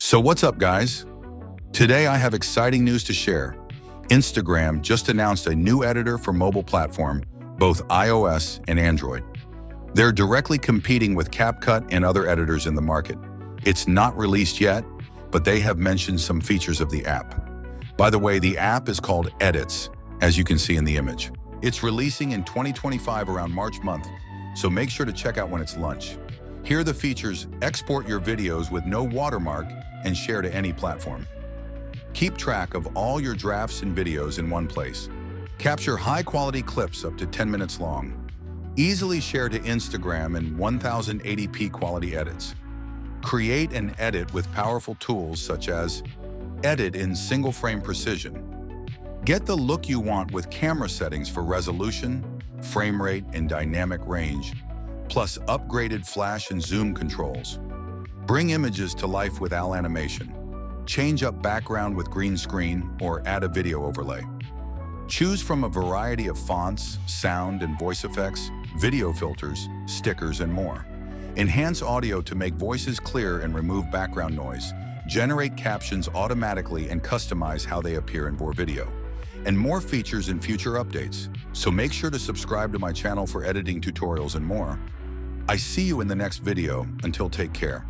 So what's up, guys? Today I have exciting news to share. Instagram just announced a new editor for mobile platform, both iOS and Android. They're directly competing with CapCut and other editors in the market. It's not released yet, but they have mentioned some features of the app. By the way, the app is called Edits, as you can see in the image. It's releasing in 2025 around March month, so make sure to check out when it's launched. Here are the features: export your videos with no watermark and share to any platform. Keep track of all your drafts and videos in one place. Capture high-quality clips up to 10 minutes long. Easily share to Instagram in 1080p quality edits. Create and edit with powerful tools such as edit in single-frame precision. Get the look you want with camera settings for resolution, frame rate, and dynamic range, plus upgraded flash and zoom controls. Bring images to life with AL animation. Change up background with green screen or add a video overlay. Choose from a variety of fonts, sound and voice effects, video filters, stickers, and more. Enhance audio to make voices clear and remove background noise. Generate captions automatically and customize how they appear in your video. And more features in future updates. So make sure to subscribe to my channel for editing tutorials and more. I see you in the next video. Until take care.